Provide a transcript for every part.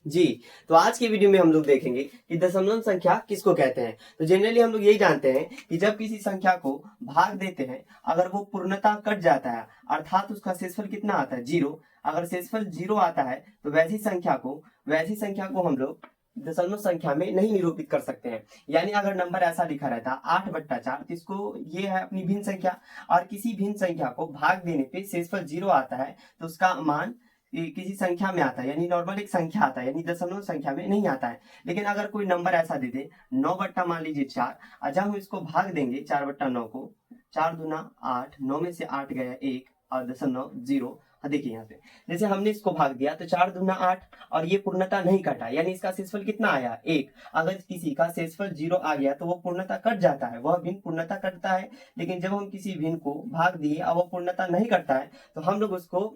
जी। तो आज की वीडियो में हम लोग देखेंगे कि दशमलव संख्या किसको कहते हैं। तो जनरली हम लोग यही जानते हैं कि जब किसी संख्या को भाग देते हैं, अगर वो पूर्णतः कट जाता है अर्थात उसका शेषफल कितना आता है, जीरो। अगर शेषफल जीरो आता है तो वैसी संख्या को हम लोग दशमलव संख्या में नहीं निरूपित कर सकते हैं। यानी अगर नंबर ऐसा लिखा रहता 8/4, तो इसको ये है अपनी भिन्न संख्या, और किसी भिन्न संख्या को भाग देने पे शेषफल जीरो आता है तो उसका मान किसी संख्या में आता है, यानी नॉर्मल एक संख्या आता है, यानी दशमलव संख्या में नहीं आता है। लेकिन अगर कोई नंबर ऐसा दे दे 9 मान लीजिए 4, और जब हम इसको भाग देंगे 4/9 को, 4×2 = 8, 9 में से 8 गया 1 और दशमलव जीरो। देखिए यहाँ पे जैसे हमने इसको भाग दिया तो 4×2 = 8, और ये पूर्णतः नहीं कटा, यानी इसका शेषफल कितना आया, 1। अगर किसी का शेषफल जीरो आ गया तो वो पूर्णतः कट जाता है, वह भिन्न पूर्णतः कटता है। लेकिन जब हम किसी भिन्न को भाग दिए और वो पूर्णतः नहीं कटता है, तो हम लोग उसको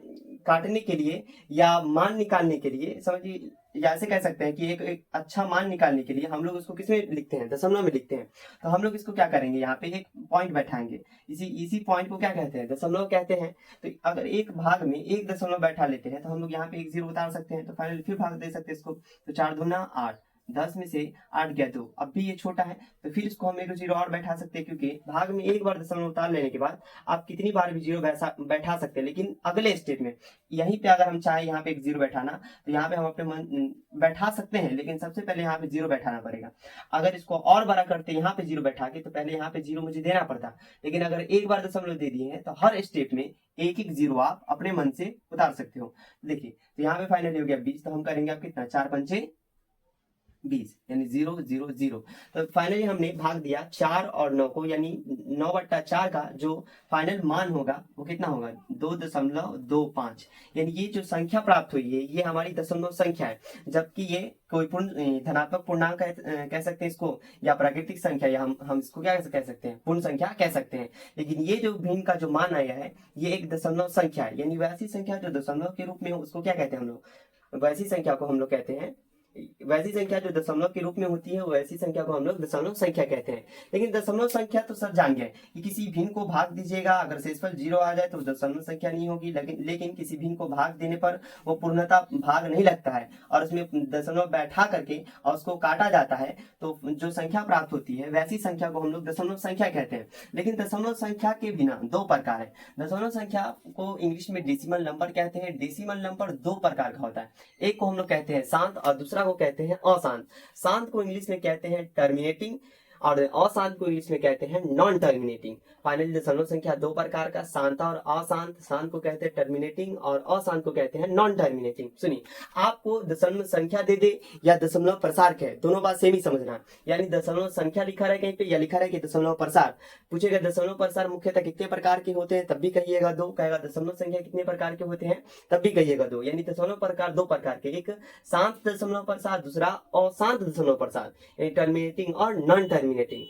काटने के लिए या मान निकालने के लिए, समझिए, या ऐसे कह सकते हैं कि एक अच्छा मान निकालने के लिए हम लोग उसको किसमें लिखते हैं, दशमलव में लिखते हैं। तो हम लोग इसको क्या करेंगे, यहाँ पे एक पॉइंट बैठाएंगे, इसी पॉइंट को क्या कहते हैं, दशमलव कहते हैं। तो अगर एक भाग में एक दशमलव बैठा लेते हैं तो हम लोग यहाँ पे एक जीरो उतार सकते हैं, तो फाइनली फिर भाग दे सकते हैं इसको। तो 4×2 = 8, 10 में से 8 गया 2, अब भी ये छोटा है तो फिर इसको हम एक जीरो और बैठा सकते हैं, क्योंकि भाग में एक बार दशमलव उतार लेने के बाद आप कितनी बार भी जीरो बैठा सकते हैं। लेकिन अगले स्टेप में यहीं पे अगर हम चाहे यहाँ पे एक जीरो बैठाना, तो यहाँ पे हम अपने मन बैठा सकते हैं, लेकिन सबसे पहले यहाँ पे जीरो बैठाना पड़ेगा। अगर इसको और बड़ा करते यहाँ पे जीरो बैठा के, तो पहले यहाँ पे जीरो मुझे देना पड़ता। लेकिन अगर एक बार दशमलव दे दिए हैं तो हर स्टेप में एक एक जीरो आप अपने मन से उतार सकते हो। देखिए, तो यहाँ पे फाइनली हो गया 20, तो हम करेंगे आप कितना, 4×5 = 20, यानी 0 0 0। तो फाइनली हमने भाग दिया 4 और 9 को, यानी 9/4 का जो फाइनल मान होगा वो कितना होगा, 2.25। यानी ये जो संख्या प्राप्त हुई है ये हमारी दशमलव संख्या है, जबकि ये कोई पूर्ण धनात्मक पूर्णांक कह सकते हैं इसको, या प्राकृतिक संख्या, या हम इसको क्या कह सकते हैं, पूर्ण संख्या कह सकते हैं। लेकिन ये जो भिन्न का जो मान आया है ये एक दशमलव संख्या है, यानी वैसी संख्या जो दशमलव के रूप में हो उसको क्या कहते हैं हम लोग, वैसी संख्या को हम लोग कहते हैं, वैसी संख्या जो दशमलव के रूप में होती है वैसी संख्या को हम लोग दशमलव संख्या कहते हैं। लेकिन दशमलव संख्या तो सब जान गए कि किसी भिन्न को भाग दीजिएगा, अगर शेषफल जीरो आ जाए तो दशमलव संख्या नहीं होगी। लेकिन किसी भिन्न को भाग देने पर वो पूर्णतः भाग नहीं लगता है और उसमें दशमलव बैठा करके और उसको काटा जाता है, तो जो संख्या प्राप्त होती है वैसी संख्या को हम लोग दशमलव संख्या कहते हैं। लेकिन दशमलव संख्या के बिना दो प्रकार है। दशमलव संख्या को इंग्लिश में डेसिमल नंबर कहते हैं। डेसिमल नंबर दो प्रकार का होता है, एक को हम लोग कहते हैं शांत और दूसरा को कहते हैं अशांत। शांत को इंग्लिश में कहते हैं टर्मिनेटिंग और अशांत को इंग्लिश में कहते हैं नॉन टर्मिनेटिंग। फाइनली दशमलव संख्या दो प्रकार का, शांत और अशांत। शांत को कहते हैं टर्मिनेटिंग और अशांत को कहते हैं नॉन टर्मिनेटिंग। सुनिए, आपको दशमलव संख्या दे दे या दशमलव प्रसार कहे, दोनों बात सेम ही समझना। यानी दशमलव संख्या लिखा रहे कहीं पे या लिखा रहे कि दशमलव प्रसार, पूछेगा दशमलव प्रसार मुख्यतः कितने प्रकार के होते हैं, तब भी कहिएगा दो। कहेगा दशमलव संख्या कितने प्रकार के होते हैं, तब भी कहिएगा दो। यानी दशमलव प्रकार दो प्रकार के, एक शांत दशमलव प्रसार, दूसरा अशांत दशमलव प्रसार, यानी टर्मिनेटिंग और नॉन टर्मिनेटिंग।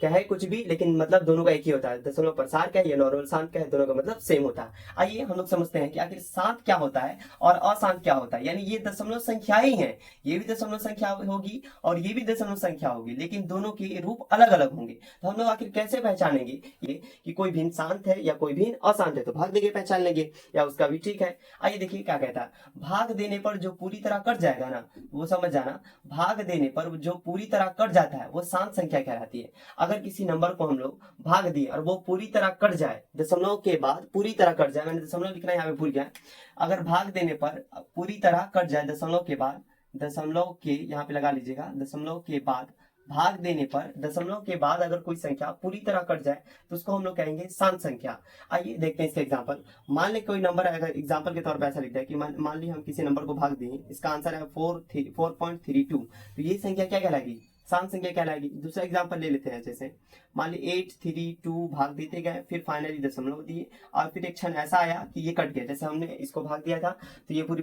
क्या है कुछ भी, लेकिन मतलब दोनों का एक ही होता है। दशमलव प्रसार क्या है या नॉर्मल शांत क्या है, दोनों का मतलब सेम होता है। आइए हम लोग समझते हैं कि आखिर शांत क्या होता है और अशांत क्या होता है। यानी ये दशमलव संख्या ही है, ये भी दशमलव संख्या होगी और ये भी दशमलव संख्या होगी, लेकिन दोनों के रूप अलग अलग होंगे। तो हम लोग आखिर कैसे पहचानेंगे ये कि कोई भिन्न शांत है या कोई भिन्न अशांत है, तो भाग देके पहचान लेंगे, या उसका भी ठीक है। आइए देखिए क्या कहता है, भाग देने पर जो पूरी तरह कट जाएगा ना, वो समझ जाना, भाग देने पर जो पूरी तरह कट जाता है वो शांत संख्या कहलाती है। अगर किसी नंबर को हम लोग भाग दिए और वो पूरी तरह कट जाए, दशमलव के बाद पूरी तरह कट जाए, मैंने दशमलव लिखना यहाँ पे भूल गया, अगर भाग देने पर पूरी तरह कट जाए दशमलव के बाद, दशमलव के यहाँ पे लगा लीजिएगा, दशमलव के बाद भाग देने पर दशमलव के बाद अगर कोई संख्या पूरी तरह कट जाए तो उसको हम लोग कहेंगे शांत संख्या। आइए देखते हैं इसका एग्जांपल। मान ले कोई नंबर अगर एग्जांपल के तौर पर ऐसा लिखता है कि मान ली हम किसी नंबर को भाग दें, इसका आंसर है 4.32, तो ये संख्या क्या कहलाएगी, शांत संख्या कहलाएगी। दूसरा एग्जांपल ले लेते हैं, जैसे मान ली 832 भाग देते गए, फिर फाइनली दशमलव दिए और फिर एक क्षण ऐसा आया कि ये कट गया, जैसे हमने इसको भाग दिया था तो ये पूरी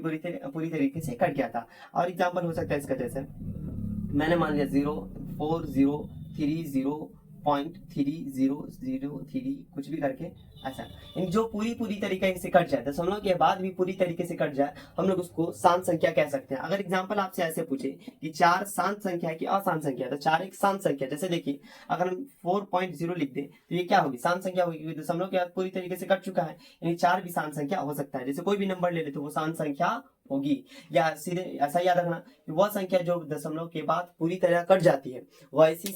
तरीके से कट गया था। और एग्जांपल हो सकता है इसका, जैसे मैंने मान लिया 04030.3003 कुछ भी करके ऐसा, यानी जो पूरी तरीके से कट जाए, दशमलव के बाद भी पूरी तरीके से कट जाए, हम लोग उसको शांत संख्या कह सकते हैं। अगर एग्जांपल आपसे ऐसे पूछे कि 4 शांत संख्या है कि अशांत संख्या है, तो 4 एक शांत संख्या, जैसे देखिए अगर हम 4.0 लिख दे तो ये क्या होगी, शांत संख्या होगी, क्योंकि दशमलव के बाद पूरी तरीके से कट चुका है, यानी 4 भी शांत संख्या हो सकता है। जैसे कोई भी नंबर ले ले तो वो शांत संख्या होगी। या सीधे ऐसा याद रखना कि वह संख्या जो दशमलव के बाद पूरी तरह कट जाती है, वैसी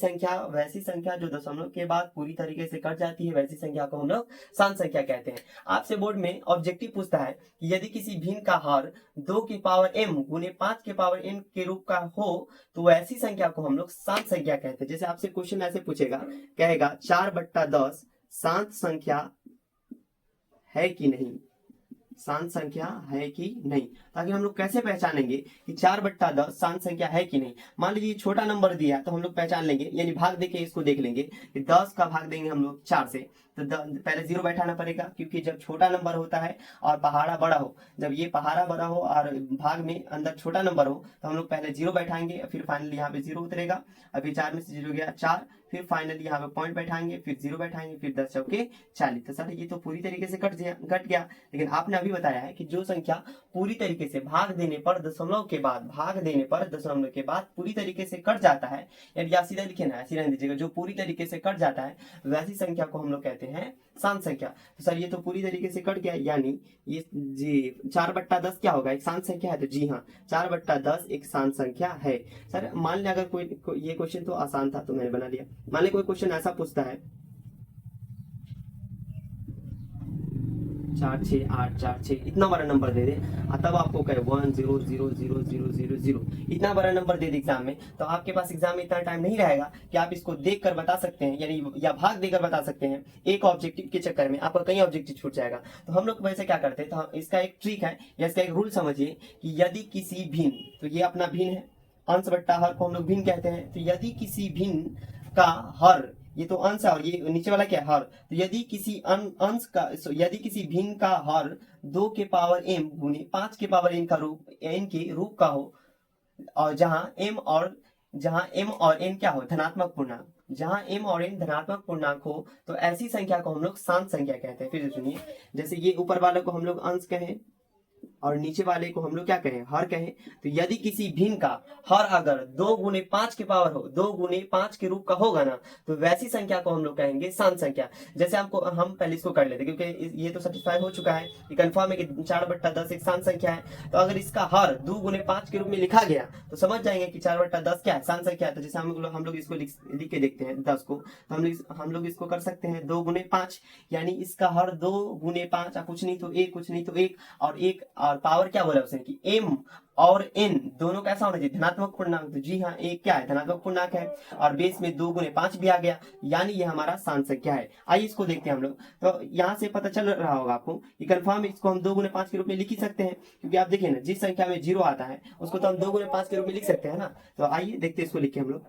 संख्या जो दशमलव के बाद पूरी तरीके से कट जाती है, वैसी संख्या को हम लोग शांत संख्या कहते हैं। आपसे बोर्ड में ऑब्जेक्टिव पूछता है कि यदि किसी भिन्न का हर 2 की पावर m गुने 5 के पावर n के रूप का हो तो ऐसी संख्या को हम लोग शांत संख्या कहते हैं। जैसे आपसे क्वेश्चन ऐसे पूछेगा, कहेगा 4/10 शांत संख्या है कि नहीं, शांत संख्या है कि नहीं, ताकि हम लोग कैसे पहचानेंगे कि 4/10 शांत संख्या है कि नहीं। मान लीजिए छोटा नंबर दिया तो हम लोग पहचान लेंगे, यानी भाग देके इसको देख लेंगे कि 10 का भाग देंगे हम लोग 4 से, तो पहले 0 बैठाना पड़ेगा, क्योंकि जब छोटा नंबर होता है और पहाड़ा बड़ा हो, जब ये पहाड़ा बड़ा हो और भाग में अंदर छोटा नंबर हो तो हम लोग पहले 0 बैठाएंगे, फिर फाइनली यहाँ पे 0 उतरेगा। अभी 4 में से 0 गया 4, फिर फाइनली यहाँ पे पॉइंट बैठाएंगे, फिर 0 बैठाएंगे, फिर 10 चौके 40। तो सर ये तो पूरी तरीके से कट गया। लेकिन आपने अभी बताया है कि जो संख्या पूरी तरीके से भाग देने पर दशमलव के बाद पूरी तरीके से कट जाता है, यानी आप सीधा लिखे ना, सीधा दीजिएगा, जो पूरी तरीके से कट जाता है वैसी संख्या को हम लोग कहते हैं शांत संख्या। तो सर ये तो पूरी तरीके से कट गया, यानी ये जी 4/10 क्या होगा, एक शांत संख्या है। तो जी हाँ, 4/10 एक शांत संख्या है। सर मान लिया अगर कोई ये क्वेश्चन तो आसान था तो मैंने बना लिया। मान लिया कोई क्वेश्चन ऐसा पूछता है 4 6 8 4 6, इतना बड़ा नंबर दे दे, तब आपको कहे 1 0 0 0 0 0 0, इतना बड़ा नंबर दे दे एग्जाम में, तो आपके पास एग्जाम में इतना टाइम नहीं रहेगा कि आप इसको देख कर बता सकते हैं, यानी या भाग देकर बता सकते हैं। एक ऑब्जेक्टिव के चक्कर में आपका कई ऑब्जेक्टिव छूट जाएगा। तो हम लोग वैसे क्या करते हैं, तो इसका एक ट्रिक है या इसका एक रूल समझिए कि यदि किसी भिन्न, तो ये अपना भिन्न है, अंश बट्टा हर को हम लोग भिन्न कहते हैं। तो यदि किसी भिन्न का हर, ये तो अंश है और ये नीचे वाला क्या है, हर, तो यदि किसी अंश का, यदि किसी भिन्न का हर 2 के पावर m गुने 5 के पावर n के रूप का हो, और जहां m और n क्या हो, धनात्मक पूर्णांक, जहां m और n धनात्मक पूर्णांक हो, तो ऐसी संख्या को हम लोग शांत संख्या कहते हैं। फिर सुनिए, जैसे ये ऊपर वाले को हम लोग अंश कहें और नीचे वाले को हम लोग क्या कहें, हर कहें। तो यदि किसी भिन्न का हर अगर 2 गुने 5 के पावर हो, 2 गुने 5 के रूप का होगा ना, तो वैसी संख्या को हम लोग कहेंगे शांत संख्या। जैसे हम पहले इसको कर लेते, क्योंकि ये तो सेटिस्फाई हो चुका है, ये कंफर्म है कि 4/10 एक शांत संख्या है। तो अगर इसका हर 2 गुने 5 के रूप में लिखा गया तो समझ जाएंगे कि 4/10 क्या है, शांत संख्या है। तो जैसे हम लोग इसको लिख के देखते हैं 10 को, तो हम लोग इसको कर सकते हैं 2 गुने 5, यानी इसका हर 2 गुने 5, कुछ नहीं तो 1, कुछ नहीं तो 1, और पावर क्या बोला उसने कि m और n दोनों कैसा होना चाहिए, धनात्मक पूर्णांक। तो जी हाँ, एक क्या है, धनात्मक पूर्णांक है, और बेस में 2 गुने 5 भी आ गया, यानी ये हमारा शांत संख्या है। आइए इसको देखते हैं हम लोग। तो यहाँ से पता चल रहा होगा आपको कि कंफर्म इसको हम 2 गुने 5 के रूप में लिख ही सकते हैं, क्योंकि आप देखिए ना, जिस संख्या में 0 आता है उसको तो हम 2 गुने 5 के रूप में लिख सकते हैं ना। तो आइए देखते हैं, इसको लिखे हम लोग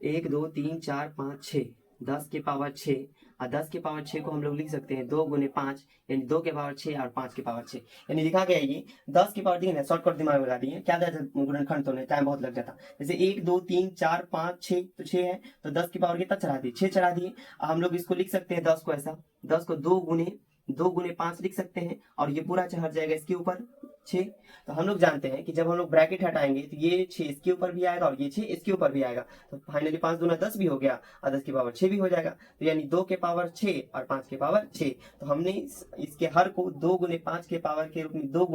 1 2 3 4 5 6, 10 के पावर 6, और 10 के पावर 6 को हम लोग लिख सकते हैं 2 गुने 5, यानी 2 के पावर 6 और 5 के पावर 6, यानी लिखा गया ये 10 के पावर, देखिए शॉर्टकट दिमाग लगा दिए, क्या गुणनखंड तो नहीं, टाइम बहुत लग जाता। जैसे 1 2 3 4 5 6, तो 6 है, तो 10 की पावर कितना चढ़ा दिए, 6 चढ़ा दिए। हम लोग इसको लिख सकते हैं 10 को ऐसा, 10 को 2 गुने 5 लिख सकते हैं, और ये पूरा चढ़ जाएगा इसके ऊपर 6। तो हम लोग जानते हैं कि जब हम लोग ब्रैकेट हटाएंगे तो ये 6 इसके ऊपर भी आएगा और ये 6 इसके ऊपर भी आएगा, तो फाइनली 5 दूना 10 भी हो गया, और 10 की पावर 6 भी हो जाएगा। तो यानी 2 के पावर 6 और 5 के पावर 6। तो हमने इसके हर को 2 गुने 5 के पावर के रूप में 2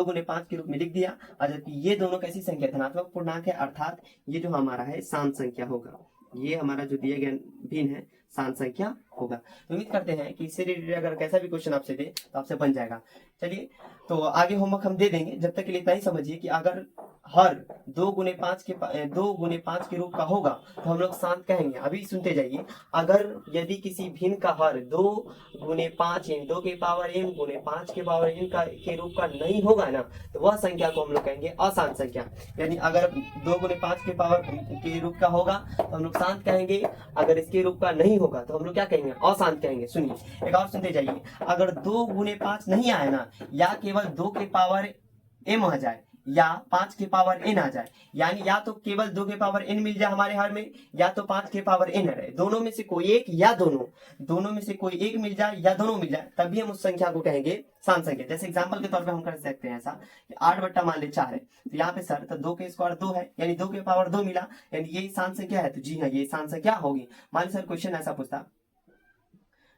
गुने 5 के रूप में लिख दिया, और जबकि ये दोनों कैसी संख्या, धनात्मक पूर्णांक है, अर्थात ये जो हमारा है शांत संख्या होगा। ये हमारा जो दिया गया भिन्न है शांत संख्या होगा। तो उम्मीद करते हैं कि इससे रिलेटेड अगर कैसा भी क्वेश्चन आपसे दे तो आपसे बन जाएगा। चलिए, तो आगे होमवर्क हम दे देंगे, जब तक के लिए इतना ही समझिए कि अगर हर 2 गुने 5 के रूप का होगा तो हम लोग शांत कहेंगे। अभी सुनते जाइए, अगर यदि किसी भिन्न का हर 2 गुने 5 यानी 2 के पावर m गुने 5 के पावर n के रूप का नहीं होगा ना, तो वह संख्या को हम लोग कहेंगे अशांत संख्या। यानी अगर 2 गुने 5 के पावर के रूप का होगा तो हम लोग शांत कहेंगे, अगर इसके रूप का नहीं होगा तो हम लोग क्या कहेंगे, अशांत कहेंगे। सुनिए, एक और सुनते जाइए, अगर 2 गुने 5 नहीं आए ना, या केवल 2 के पावर m आ जाए या 5 के पावर n आ जाए, यानी या तो केवल 2 के पावर n मिल जाए हमारे हर में, या तो 5 के पावर n रहे, दोनों में से कोई एक या दोनों में से कोई एक मिल जाए या दोनों मिल जाए, तभी हम उस संख्या को कहेंगे शांत संख्या। जैसे एग्जांपल के तौर पे हम कर सकते हैं ऐसा कि 8 बट्टा मान ले 4 है, तो यहाँ पे सर तो 2 के स्क्वायर 2 है, यानी 2 के पावर 2 मिला, यानी ये शांत संख्या है। तो जी हाँ, ये शांत संख्या होगी। मान ली सर क्वेश्चन ऐसा पूछता,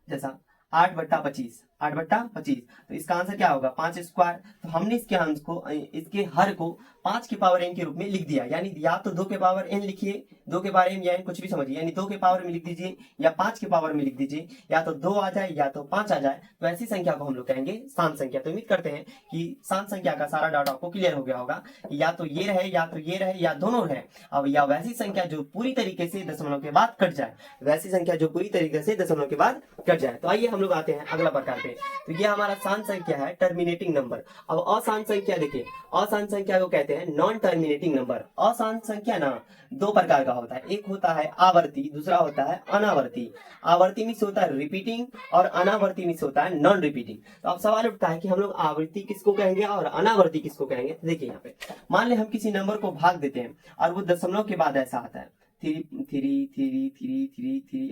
जैसा 8 बट्टा 25, 8/25। तो इसका आंसर क्या होगा 5 स्क्वायर। तो हमने इसके आंसर को, इसके हर को 5 की पावर n के रूप में लिख दिया, यानी या तो 2 के पावर n लिखिए, 2 के पावर m या n कुछ भी समझिए, यानी 2 के पावर में लिख दीजिए या 5 के पावर में लिख दीजिए, या तो 2 आ जाए या तो 5 आ जाए, तो ऐसी संख्या को हम लोग कहेंगे शांत संख्या। तो उम्मीद करते हैं कि शांत संख्या का सारा डाटा आपको क्लियर हो गया होगा, या तो ये रहे या तो ये रहे या दोनों रहे, अब या वैसी संख्या जो पूरी तरीके से दशमलव के बाद कट जाए, वैसी संख्या जो पूरी तरीके से दशमलव के बाद कट जाए। तो आइए हम लोग आते हैं अगला प्रकार पे। तो ये हमारा शांत संख्या है, टर्मिनेटिंग नंबर। अब अशांत संख्या देखिए, अशांत संख्या को कहते हैं नॉन टर्मिनेटिंग नंबर। अशांत संख्या ना दो प्रकार का होता है, एक होता है आवर्ती, दूसरा होता है अनावर्ती। आवर्ती मीन्स होता है रिपीटिंग और अनावर्ती मीन्स होता है नॉन रिपीटिंग। तो अब सवाल उठता है कि हम लोग आवर्ती किसको कहेंगे और अनावर्ती किसको कहेंगे। देखिए यहाँ पे मान ले हम किसी नंबर को भाग देते हैं और वो दशमलव के बाद ऐसा आता है 3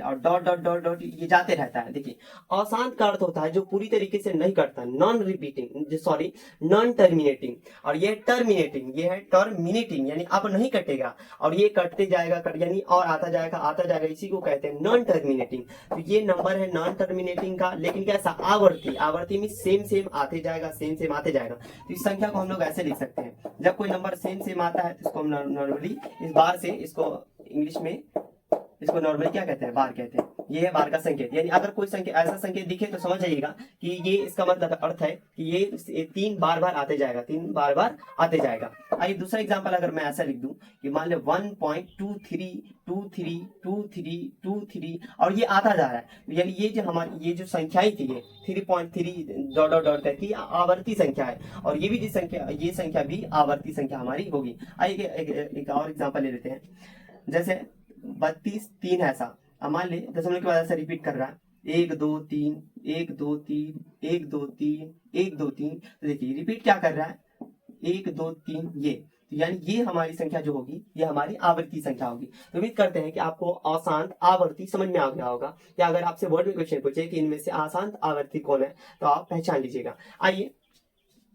और डॉट डॉट डॉट डॉट ये जाते रहता है। देखिए अशांत का अर्थ होता है जो पूरी तरीके से नहीं कटता, non repeating, sorry non terminating. और ये टर्मिनेटिंग, ये है टर्मिनेटिंग यानी अब नहीं कटेगा, और ये कटते जाएगा यानी और आता जाएगा, इसी को कहते हैं नॉन टर्मिनेटिंग। तो ये नंबर है नॉन टर्मिनेटिंग का, लेकिन कैसा आवर्ती। आवर्ती में सेम सेम आते जाएगा, सेम सेम आते जाएगा। तो इस संख्या को हम लोग ऐसे लिख सकते हैं, जब कोई नंबर सेम सेम आता है तो इसको हम नॉर्मली इस बार से, इसको इंग्लिश में इसको नॉर्मली क्या कहते हैं, बार कहते हैं। ये है बार का संकेत, यानी अगर कोई संकेत ऐसा संकेत दिखे तो समझ जाइएगा कि ये इसका मतलब अर्थ है कि ये 3 बार बार आते जाएगा, 3 बार बार आते जाएगा। आइए दूसरा एग्जांपल अगर मैं ऐसा लिख दूं कि मान ले 1.23232323 और ये आता जा रहा है, यानी ये जो हमारी ये जो संख्याएं थी ये 3.3 डॉट डॉट डॉट करके आवर्ती संख्या है, और ये भी जो संख्या, ये संख्या भी आवर्ती संख्या हमारी होगी। आइए एक और एग्जांपल ले लेते हैं, जैसे 32 ऐसा। अब मान ले दशमलव के बाद ऐसा रिपीट कर रहा है 1 2 3 1 2 3 1 2 3 1 2 3। तो देखिए रिपीट क्या कर रहा है 1 2 3 ये, तो यानी ये हमारी संख्या जो होगी ये हमारी आवर्ती संख्या होगी। तो उम्मीद करते हैं कि आपको अशांत आवर्ती समझ में आ गया होगा, या अगर आपसे बोर्ड में क्वेश्चन पूछे कि इनमें से अशांत आवर्ती कौन है तो आप पहचान लीजिएगा। आइए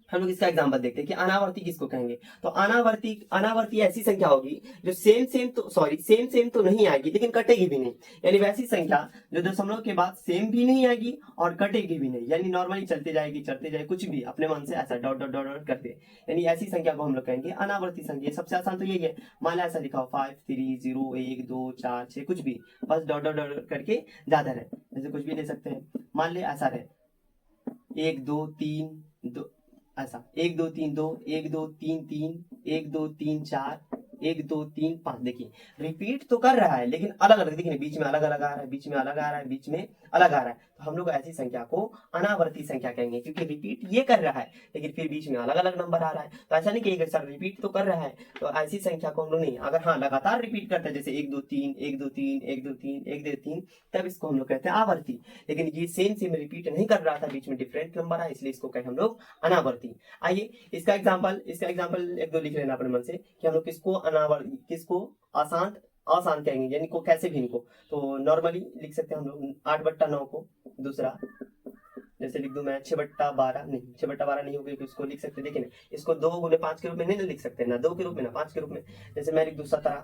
हम लोग इसका एग्जांपल देखते हैं कि अनावर्ती किसको कहेंगे। तो अनावर्ती ऐसी संख्या होगी जो सेम सेम तो नहीं आएगी लेकिन कटेगी भी नहीं, यानी वैसी संख्या जो दशमलव के बाद सेम भी नहीं आएगी और कटेगी भी नहीं, यानी नॉर्मली चलते जाए कुछ भी अपने मन से ऐसा डॉट डॉट डॉट डॉट करते, यानी ऐसी संख्या को हम लोग कहेंगे अनावर्ती संख्या। सबसे आसान तो यही है, मान लो ऐसा लिखा हो 5 3 0 1 2 4 6 कुछ भी, बस डॉट डॉट डॉट करके ज्यादा रहे, जैसे कुछ भी ले सकते हैं। मान ले ऐसा रहे 1 2 3 2 ऐसा 1 2 3 2 1 2 3 3 1 2 3 4 1 2 3 5। देखिए रिपीट तो कर रहा है लेकिन अलग अलग, देखिए बीच में अलग अलग आ रहा है, बीच में अलग आ रहा है, बीच में अलग आ रहा है। तो हम लोग ऐसी संख्या को अनावर्ती संख्या कहेंगे, क्योंकि रिपीट ये कर रहा है लेकिन फिर बीच में अलग अलग नंबर आ रहा है। तो ऐसा नहीं कि एक सर रिपीट तो कर रहा है, तो ऐसी संख्या को हम लोग नहीं, अगर हाँ लगातार रिपीट करते हैं जैसे 1 2 3 1 2 3 1 2 3 1 2 3, तब इसको हम लोग कहते हैं आवर्ती। लेकिन ये सेम रिपीट नहीं कर रहा था, बीच में डिफरेंट नंबर है, इसलिए इसको कहें हम लोग अनावर्ती। आइए इसका एग्जाम्पल एक दो लिख लेना अपने मन से कि हम लोग किसको अशांत कहेंगे, यानी को कैसे भी इनको। तो नॉर्मली लिख सकते हैं हम लोग 8/9 को, दूसरा जैसे लिख दूं मैं 6/12, नहीं 6/12 नहीं होगी, तो इसको लिख सकते हैं। देखिए ना, इसको 2 गुने 5 के रूप में नहीं लिख सकते, ना 2 के रूप में ना 5 के रूप में। जैसे मैं लिख दूं 17,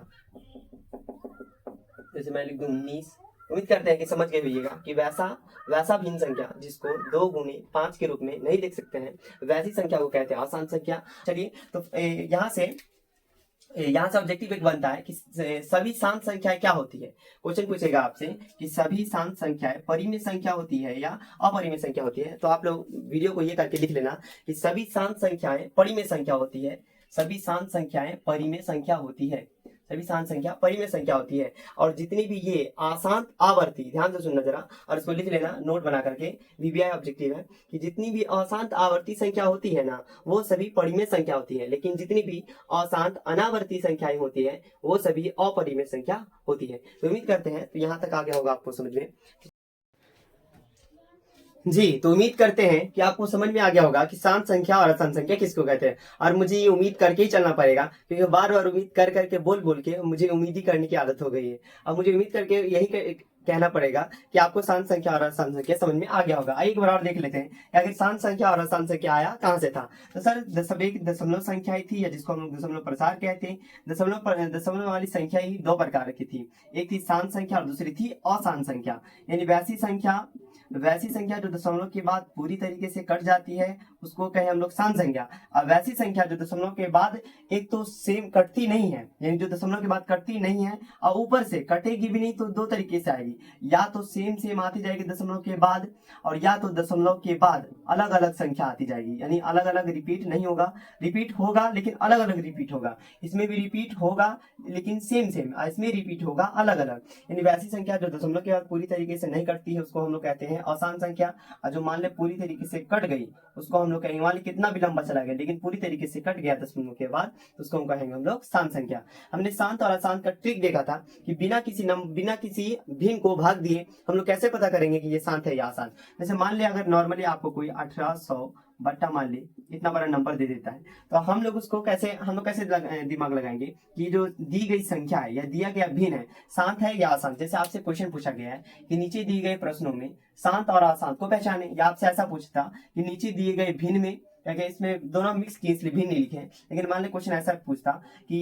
जैसे मैं लिख दूं 19। उम्मीद करते हैं कि समझ गए होइएगा कि वैसा भिन्न संख्या जिसको 2 गुने 5 के रूप में नहीं लिख सकते हैं, वैसी संख्या को कहते हैं अशांत संख्या। चलिए तो यहाँ से ऑब्जेक्टिव एक बनता है कि सभी शांत संख्याएं क्या होती है। क्वेश्चन पूछेगा आपसे कि सभी शांत संख्याएं परिमेय संख्या होती है या अपरिमेय संख्या होती है। तो आप लोग वीडियो को ये करके लिख लेना कि सभी शांत संख्याएं परिमेय संख्या होती है, सभी शांत संख्याएं परिमेय संख्या होती है, सभी शांत संख्या परिमेय संख्या होती है। और जितनी भी ये अशांत आवर्ती, ध्यान से सुनना जरा और इसको लिख लेना नोट बना करके, वीवीआई ऑब्जेक्टिव है कि जितनी भी अशांत आवर्ती संख्या होती है ना वो सभी परिमेय संख्या होती है, लेकिन जितनी भी अशांत अनावर्ती संख्याएं होती है वो सभी अपरिमेय संख्या होती है। तो उम्मीद करते हैं तो यहाँ तक आ गया होगा आपको समझ में। जी तो उम्मीद करते हैं कि आपको समझ में आ गया होगा कि शांत संख्या और अशांत संख्या किसको कहते हैं। और मुझे ये उम्मीद करके ही चलना पड़ेगा, क्योंकि बार बार उम्मीद कर करके बोल के मुझे उम्मीद ही करने की आदत हो गई है। अब मुझे उम्मीद करके यही कहना पड़ेगा कि आपको शांत संख्या और अशांत संख्या समझ में आ गया होगा। एक बार और देख लेते हैं कि आखिर शांत संख्या और अशांत संख्या आया कहाँ से था। तो सर एक दशमलव संख्या ही थी, या जिसको हम लोग दशमलव प्रसार कहते हैं। दशमलव वाली संख्या ही 2 प्रकार की थी, एक थी शांत संख्या और दूसरी थी अशांत संख्या। यानी वैसी संख्या जो दशमलव के बाद पूरी तरीके से कट जाती है उसको कहें हम लोग शांत संख्या। और वैसी संख्या जो दशमलव के बाद एक तो सेम कटती नहीं है, यानी जो दशमलव के बाद कटती नहीं है और ऊपर से कटेगी भी नहीं, तो दो तरीके से आएगी, या तो सेम आती जाएगी दशमलव के बाद, और या तो दशमलव के बाद अलग अलग संख्या आती जाएगी, यानी अलग अलग रिपीट नहीं होगा, रिपीट होगा लेकिन अलग अलग रिपीट होगा। इसमें भी रिपीट होगा लेकिन सेम, इसमें रिपीट होगा अलग अलग। यानी वैसी संख्या जो दशमलव के बाद पूरी तरीके से नहीं कटती है उसको हम लोग कहते हैं अशांत संख्या। और जो मान ले पूरी तरीके से कट गई उसको हम लोग कहेंगे, मान ली कितना भी लंबा चला गया लेकिन पूरी तरीके से कट गया दशमलव के बाद, तो उसको हम कहेंगे हम लोग शांत संख्या। हमने शांत और अशांत का ट्रिक देखा था कि बिना किसी भिन्न को भाग दिए हम लोग कैसे पता करेंगे कि ये शांत है या अशांत। जैसे मान ले अगर नॉर्मली आपको कोई 1800 बट्टा मान ले इतना बड़ा नंबर दे देता है, तो हम लोग कैसे दिमाग लगाएंगे कि जो दी गई संख्या है या दिया गया भिन्न है शांत है या अशांत। जैसे आपसे क्वेश्चन पूछा गया है कि नीचे दिए गए प्रश्नों में शांत और अशांत को पहचाने, या आपसे ऐसा पूछता कि नीचे दिए गए भिन्न में, क्या इसमें दोनों मिक्स किए इसलिए भिन्न नहीं लिखे, लेकिन मान ले क्वेश्चन ऐसा पूछता कि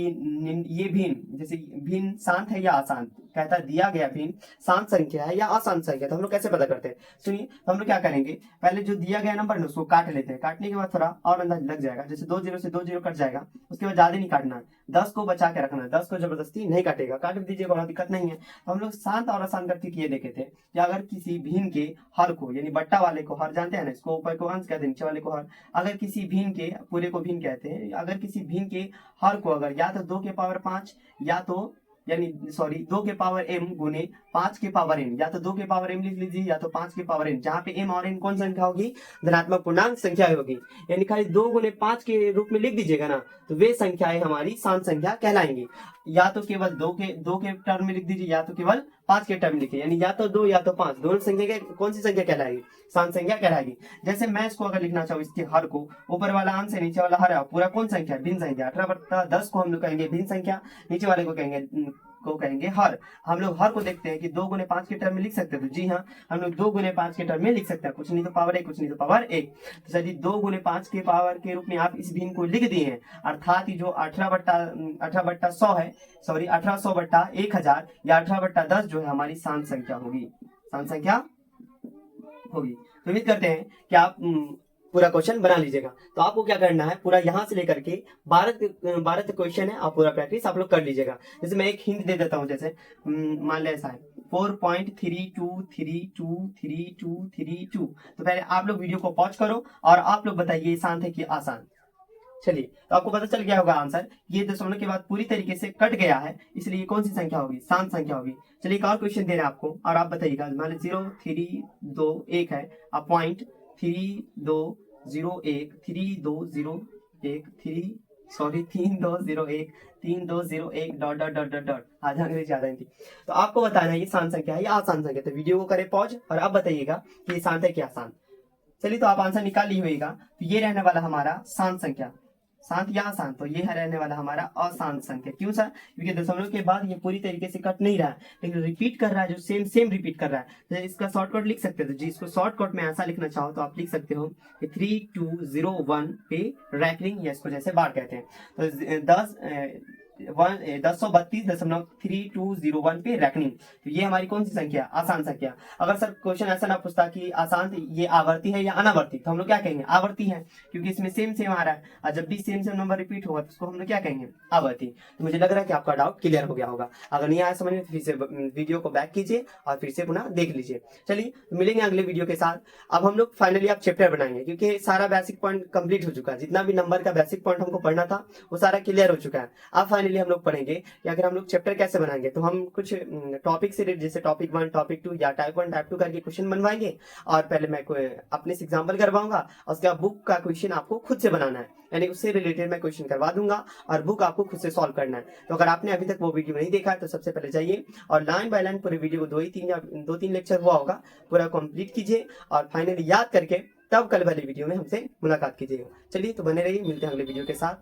ये भिन्न, जैसे भिन्न शांत है या अशांत, कहता दिया गया भिन्न शांत संख्या है या अशांत संख्या, तो हम लोग कैसे पता करते हैं। सुनिए, तो हम लोग क्या करेंगे, पहले जो दिया गया नंबर है उसको काट लेते हैं, काटने के बाद थोड़ा और अंदाज लग जाएगा। जैसे 2 0 से 2 0 कट जाएगा, उसके बाद ज्यादा नहीं काटना है, 10 को बचा के रखना है, 10 को जबरदस्ती नहीं काटेगा, काट भी दीजिएगा, कोई दिक्कत नहीं है। तो हम लोग शांत और अशांत करके ये देखे थे कि अगर किसी भिन्न के हर को, यानी बट्टा वाले को हर जानते हैं ना, इसको ऊपर को अंश कहते हैं, नीचे वाले को हर, अगर किसी भिन्न के पूरे को भिन्न कहते हैं, अगर किसी भिन्न के हर को अगर या तो 2 के पावर 5 या तो यानी 2 के पावर m गुने 5 के पावर n, या तो 2 के पावर m लिख लीजिए या तो 5 के पावर n, जहाँ पे m और n कौन संख्या होगी, धनात्मक पूर्णांक संख्या होगी। यानी खाली 2 गुने 5 के रूप में लिख दीजिएगा ना, तो वे संख्याएं हमारी शांत संख्या कहलाएंगी। या तो केवल 2 के टर्म में लिख दीजिए या तो केवल 5 के टर्म लिखिए, यानी या तो 2 या तो 5, दोनों संख्या कौन सी संख्या कहलाएगी, शांत संख्या कहलाएगी। जैसे मैं इसको अगर लिखना चाहूँ, इसके हर को, ऊपर वाला अंश है नीचे वाला हर है, पूरा कौन संख्या, भिन्न संख्या। 18/10 को हम लोग कहेंगे भिन्न संख्या, नीचे वाले को कहेंगे हर। हम लोग हर को देखते हैं कि 2 गुने 5 के टर्म में लिख सकते हैं, तो जी हाँ, हम लोग 2 गुने 5 के टर्म में लिख सकते हैं, कुछ नहीं तो पावर 1, कुछ नहीं तो पावर 1। तो चलिए 2 गुने 5 के पावर के रूप में आप इस भिन्न को लिख दिए हैं, अर्थात जो 18/100 है, सॉरी 1800/1000 या 18/10 जो है हमारी शांत संख्या होगी, शांत संख्या होगी। तो उम्मीद करते हैं कि आप पूरा क्वेश्चन बना लीजिएगा। तो आपको क्या करना है, पूरा यहाँ से लेकर के 12 क्वेश्चन है, आप पूरा प्रैक्टिस आप लोग कर लीजिएगा। जैसे मैं एक हिंट दे देता हूँ, जैसे मान ले ऐसा है 4.323232। तो पहले आप लोग वीडियो को पॉज करो और आप लोग बताइए शांत है कि आसान। चलिए, तो आपको पता चल गया होगा आंसर, ये दशमलव के बाद पूरी तरीके से कट गया है, इसलिए कौन सी संख्या होगी, शांत संख्या होगी। चलिए एक और क्वेश्चन दे रहे हैं आपको और आप बताइएगा। मान लीजिए 0.321 है, आप पॉइंट 3201 3201 डॉट आज अंग्रेजी आ जाएंगी। तो आपको बताना है ये शांत संख्या है या आसान संख्या। तो वीडियो को करें पॉज और आप बताइएगा कि ये शांत है क्या आसान। चलिए, तो आप आंसर निकाल ली होगा। तो ये रहने वाला हमारा शांत संख्या, शांत या अशांत, तो ये है रहने वाला हमारा अशांत संख्या। क्यों सर, क्योंकि दशमलव के बाद ये पूरी तरीके से कट नहीं रहा है, लेकिन रिपीट कर रहा है, जो सेम रिपीट कर रहा है। तो इसका शॉर्टकट लिख सकते हो, तो जी इसको शॉर्टकट में ऐसा लिखना चाहो तो आप लिख सकते हो कि 3201 पे रैंकलिंग, या इसको जैसे बार कहते हैं, तो 1032.3201 पे रैंकनिंग। तो ये हमारी कौन सी संख्या, आसान संख्या। अगर सर क्वेश्चन ऐसा ना पूछता कि आसान ये आवर्ती है या अनावर्ती, तो हम लोग क्या कहेंगे, आवर्ती है, क्योंकि इसमें सेम आ रहा है, और जब भी सेम नंबर रिपीट होगा तो उसको हम लोग क्या कहेंगे, आवर्ती। तो मुझे लग रहा है कि आपका डाउट क्लियर हो गया होगा। अगर नहीं आया समझ में तो फिर से वीडियो को बैक कीजिए और फिर से पुनः देख लीजिए। चलिए, मिलेंगे अगले वीडियो के साथ। अब हम लोग फाइनली आप चैप्टर बनाएंगे, क्योंकि सारा बेसिक पॉइंट कंप्लीट हो चुका है, जितना भी नंबर का बेसिक पॉइंट हमको पढ़ना था वो सारा क्लियर हो चुका है। अब फाइनली हम लोग पढ़ेंगे कि अगर हम लोग चैप्टर कैसे बनाएंगे, तो हम कुछ टॉपिक से जैसे टॉपिक 1, टॉपिक 2 या टाइप 1 टाइप 2 करके क्वेश्चन बनवाएंगे, और पहले मैं अपने से एग्जाम्पल करवाऊंगा और उसके बाद बुक का क्वेश्चन आपको खुद से बनाना है, यानी उससे रिलेटेड मैं क्वेश्चन करवा दूंगा और बुक आपको खुद से सॉल्व करना है। तो अगर आपने अभी तक वो वीडियो नहीं देखा है तो सबसे पहले जाइए और लाइन बाय लाइन पूरे वीडियो को 2-3 लेक्चर हुआ होगा पूरा कंप्लीट कीजिए, और फाइनली याद करके तब कल वाली वीडियो में हमसे मुलाकात कीजिएगा। चलिए, तो बने रहिए, मिलते हैं अगले वीडियो के साथ।